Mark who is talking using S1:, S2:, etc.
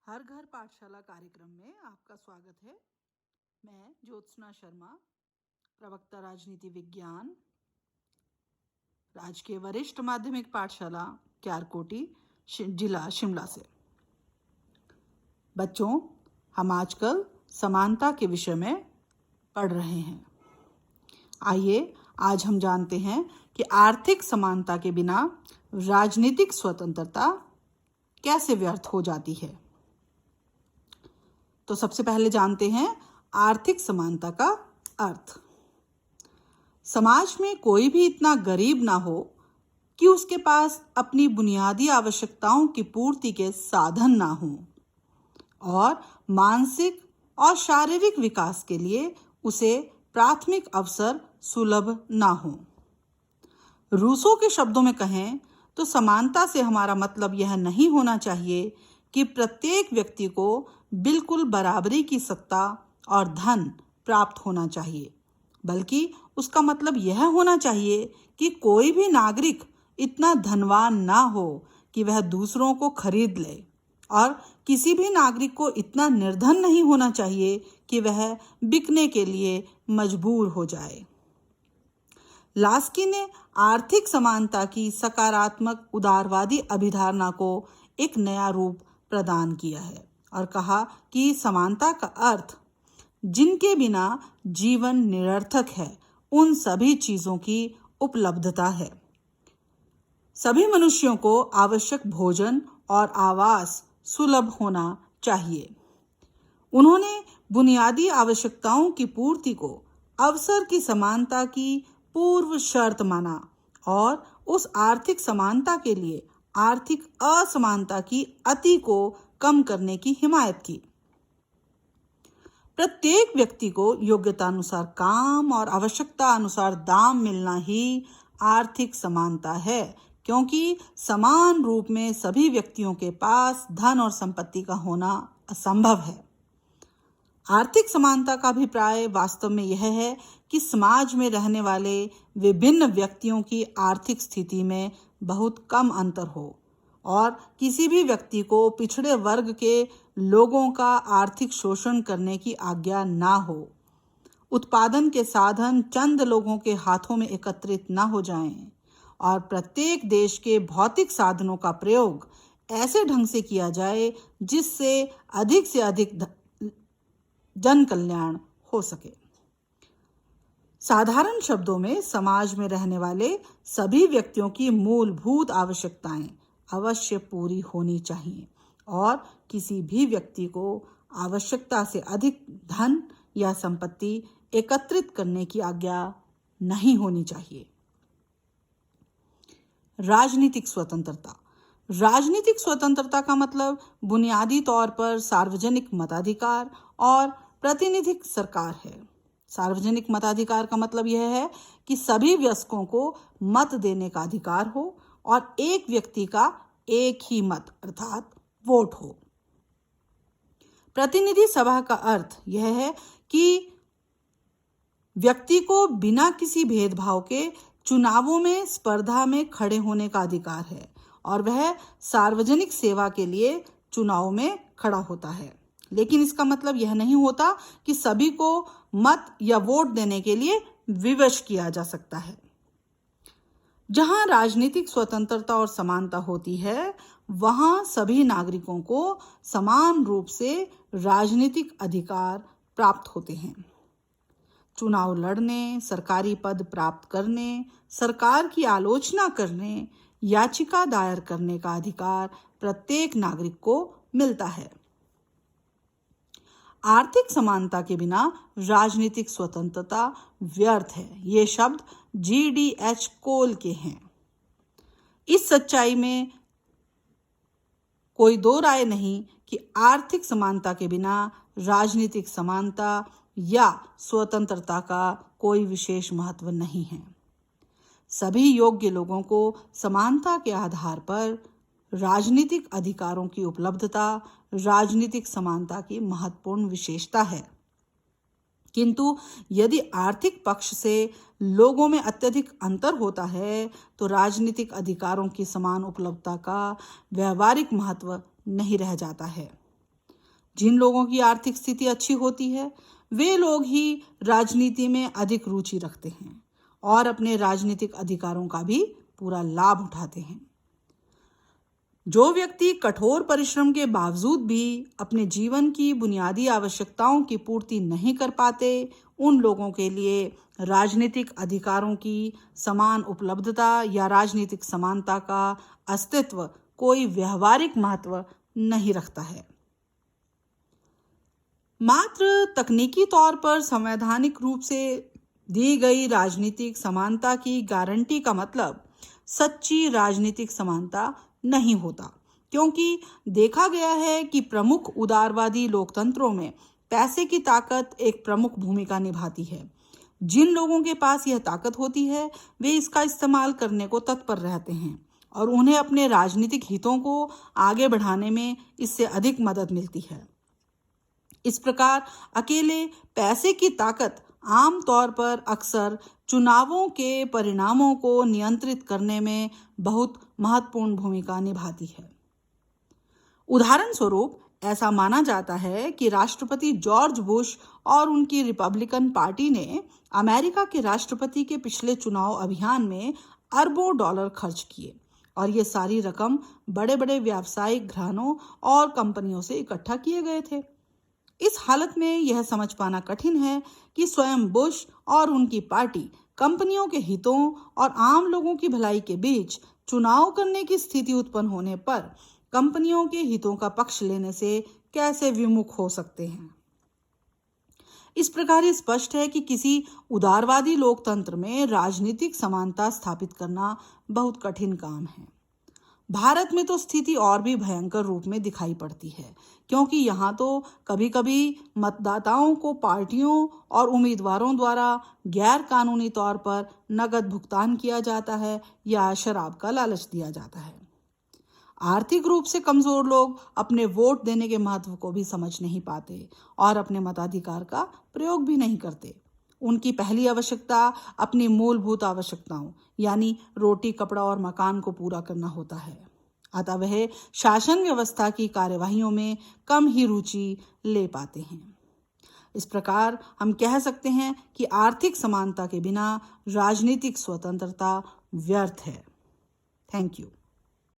S1: हर घर पाठशाला कार्यक्रम में आपका स्वागत है। मैं ज्योत्सना शर्मा, प्रवक्ता राजनीति विज्ञान, राजकीय वरिष्ठ माध्यमिक पाठशाला क्यारकोटी, जिला शिमला से। बच्चों, हम आजकल समानता के विषय में पढ़ रहे हैं। आइए आज हम जानते हैं कि आर्थिक समानता के बिना राजनीतिक स्वतंत्रता कैसे व्यर्थ हो जाती है। तो सबसे पहले जानते हैं आर्थिक समानता का अर्थ। समाज में कोई भी इतना गरीब ना हो कि उसके पास अपनी बुनियादी आवश्यकताओं की पूर्ति के साधन ना हो और मानसिक और शारीरिक विकास के लिए उसे प्राथमिक अवसर सुलभ ना हो। रूसो के शब्दों में कहें तो समानता से हमारा मतलब यह नहीं होना चाहिए कि प्रत्येक व्यक्ति को बिल्कुल बराबरी की सत्ता और धन प्राप्त होना चाहिए, बल्कि उसका मतलब यह होना चाहिए कि कोई भी नागरिक इतना धनवान ना हो कि वह दूसरों को खरीद ले और किसी भी नागरिक को इतना निर्धन नहीं होना चाहिए कि वह बिकने के लिए मजबूर हो जाए। लास्की ने आर्थिक समानता की सकारात्मक उदारवादी अभिधारणा को एक नया रूप प्रदान किया है और कहा कि समानता का अर्थ जिनके बिना जीवन निरर्थक है उन सभी चीजों की उपलब्धता है। सभी मनुष्यों को आवश्यक भोजन और आवास सुलभ होना चाहिए। उन्होंने बुनियादी आवश्यकताओं की पूर्ति को अवसर की समानता की पूर्व शर्त माना और उस आर्थिक समानता के लिए आर्थिक असमानता की अति को कम करने की हिमायत की। प्रत्येक व्यक्ति को योग्यता अनुसार काम और आवश्यकता अनुसार दाम मिलना ही आर्थिक समानता है, क्योंकि समान रूप में सभी व्यक्तियों के पास धन और संपत्ति का होना असंभव है। आर्थिक समानता का अभिप्राय वास्तव में यह है कि समाज में रहने वाले विभिन्न व्यक्तियों की आर्थिक स्थिति में बहुत कम अंतर हो और किसी भी व्यक्ति को पिछड़े वर्ग के लोगों का आर्थिक शोषण करने की आज्ञा ना हो। उत्पादन के साधन चंद लोगों के हाथों में एकत्रित ना हो जाएं और प्रत्येक देश के भौतिक साधनों का प्रयोग ऐसे ढंग से किया जाए जिससे अधिक जन कल्याण हो सके। साधारण शब्दों में समाज में रहने वाले सभी व्यक्तियों की मूलभूत आवश्यकताएं अवश्य पूरी होनी चाहिए और किसी भी व्यक्ति को आवश्यकता से अधिक धन या संपत्ति एकत्रित करने की आज्ञा नहीं होनी चाहिए। राजनीतिक स्वतंत्रता। राजनीतिक स्वतंत्रता का मतलब बुनियादी तौर पर सार्वजनिक मताधिकार और प्रतिनिधिक सरकार है। सार्वजनिक मताधिकार का मतलब यह है कि सभी वयस्कों को मत देने का अधिकार हो और एक व्यक्ति का एक ही मत अर्थात वोट हो। प्रतिनिधि सभा का अर्थ यह है कि व्यक्ति को बिना किसी भेदभाव के चुनावों में स्पर्धा में खड़े होने का अधिकार है और वह सार्वजनिक सेवा के लिए चुनाव में खड़ा होता है। लेकिन इसका मतलब यह नहीं होता कि सभी को मत या वोट देने के लिए विवश किया जा सकता है। जहां राजनीतिक स्वतंत्रता और समानता होती है, वहां सभी नागरिकों को समान रूप से राजनीतिक अधिकार प्राप्त होते हैं। चुनाव लड़ने, सरकारी पद प्राप्त करने, सरकार की आलोचना करने, याचिका दायर करने का अधिकार प्रत्येक नागरिक को मिलता है। आर्थिक समानता के बिना राजनीतिक स्वतंत्रता व्यर्थ है। ये शब्द GDH कोल के हैं। इस सच्चाई में कोई दो राय नहीं कि आर्थिक समानता के बिना राजनीतिक समानता या स्वतंत्रता का कोई विशेष महत्व नहीं है। सभी योग्य लोगों को समानता के आधार पर राजनीतिक अधिकारों की उपलब्धता राजनीतिक समानता की महत्वपूर्ण विशेषता है। किंतु यदि आर्थिक पक्ष से लोगों में अत्यधिक अंतर होता है तो राजनीतिक अधिकारों की समान उपलब्धता का व्यवहारिक महत्व नहीं रह जाता है। जिन लोगों की आर्थिक स्थिति अच्छी होती है वे लोग ही राजनीति में अधिक रुचि रखते हैं और अपने राजनीतिक अधिकारों का भी पूरा लाभ उठाते हैं। जो व्यक्ति कठोर परिश्रम के बावजूद भी अपने जीवन की बुनियादी आवश्यकताओं की पूर्ति नहीं कर पाते, उन लोगों के लिए राजनीतिक अधिकारों की समान उपलब्धता या राजनीतिक समानता का अस्तित्व कोई व्यवहारिक महत्व नहीं रखता है। मात्र तकनीकी तौर पर संवैधानिक रूप से दी गई राजनीतिक समानता की गारंटी का मतलब सच्ची राजनीतिक समानता नहीं होता, क्योंकि देखा गया है कि प्रमुख उदारवादी लोकतंत्रों में पैसे की ताकत एक प्रमुख भूमिका निभाती है। जिन लोगों के पास यह ताकत होती है वे इसका इस्तेमाल करने को तत्पर रहते हैं और उन्हें अपने राजनीतिक हितों को आगे बढ़ाने में इससे अधिक मदद मिलती है। इस प्रकार अकेले पैसे की ताकत आम तौर पर अक्सर चुनावों के परिणामों को नियंत्रित करने में बहुत महत्वपूर्ण भूमिका निभाती है। उदाहरण स्वरूप ऐसा माना जाता है कि राष्ट्रपति जॉर्ज बुश और उनकी रिपब्लिकन पार्टी ने अमेरिका के राष्ट्रपति के पिछले चुनाव अभियान में अरबों डॉलर खर्च किए और ये सारी रकम बड़े बड़े व्यावसायिक घरानों और कंपनियों से इकट्ठा किए गए थे। इस हालत में यह समझ पाना कठिन है कि स्वयं बुश और उनकी पार्टी कंपनियों के हितों और आम लोगों की भलाई के बीच चुनाव करने की स्थिति उत्पन्न होने पर कंपनियों के हितों का पक्ष लेने से कैसे विमुख हो सकते हैं। इस प्रकार ये स्पष्ट है कि किसी उदारवादी लोकतंत्र में राजनीतिक समानता स्थापित करना बहुत कठिन काम है। भारत में तो स्थिति और भी भयंकर रूप में दिखाई पड़ती है, क्योंकि यहाँ तो कभी-कभी मतदाताओं को पार्टियों और उम्मीदवारों द्वारा गैर कानूनी तौर पर नकद भुगतान किया जाता है या शराब का लालच दिया जाता है। आर्थिक रूप से कमजोर लोग अपने वोट देने के महत्व को भी समझ नहीं पाते और अपने मताधिकार का प्रयोग भी नहीं करते। उनकी पहली आवश्यकता अपनी मूलभूत आवश्यकताओं यानी रोटी, कपड़ा और मकान को पूरा करना होता है। अतः वह शासन व्यवस्था की कार्यवाहियों में कम ही रुचि ले पाते हैं। इस प्रकार हम कह सकते हैं कि आर्थिक समानता के बिना राजनीतिक स्वतंत्रता व्यर्थ है। Thank you.